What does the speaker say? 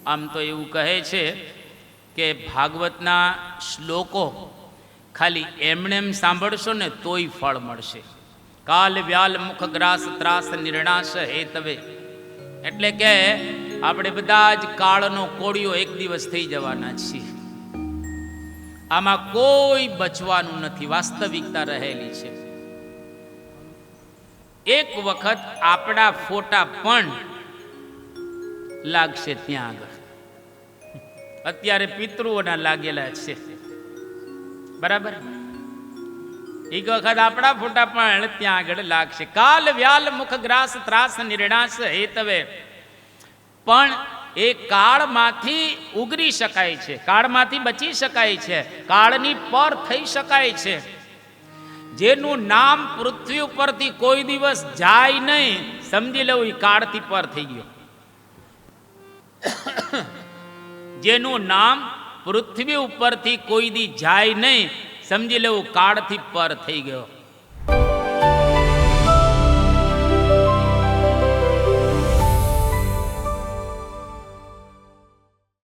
આમ તો એવું કહે છે કે ભાગવતના શ્લોકો ખાલી એમનેમ સાંભળશો ને તોય ફળ મળશે. કાલ વ્યાલ મુખ ગ્રાસ ત્રાસ નિર્ણાશ હેતવે, એટલે કે આપણે બધા જ કાળનો કોળિયો એક દિવસ થઈ જવાના છીએ. આમાં કોઈ બચવાનું નથી, વાસ્તવિકતા રહેલી છે. એક વખત આપણા ફોટા પણ લાગશે ત્યાં આગળ. અત્યારે પિતૃઓના લાગેલા છે, બરાબર. એક વખત આપણા ફોટા પણ ત્યાં આગળ લાગશે. કાલ વ્યાલ મુખ ગ્રાસ ત્રાસ નિર્ણાશ હેતવે, પણ એ કાળમાંથી ઉગરી શકાય છે, કાળમાંથી બચી શકાય છે, કાળની પર થઈ શકાય છે. જેનું નામ પૃથ્વી ઉપરથી કોઈ દિવસ જાય નહીં, સમજી લેવું એ કાળથી પર થઈ ગયો. જેનું નામ પૃથ્વી ઉપરથી કોઈ દી જાય નહીં, સમજી લેવું કાળથી પર થઈ ગયો.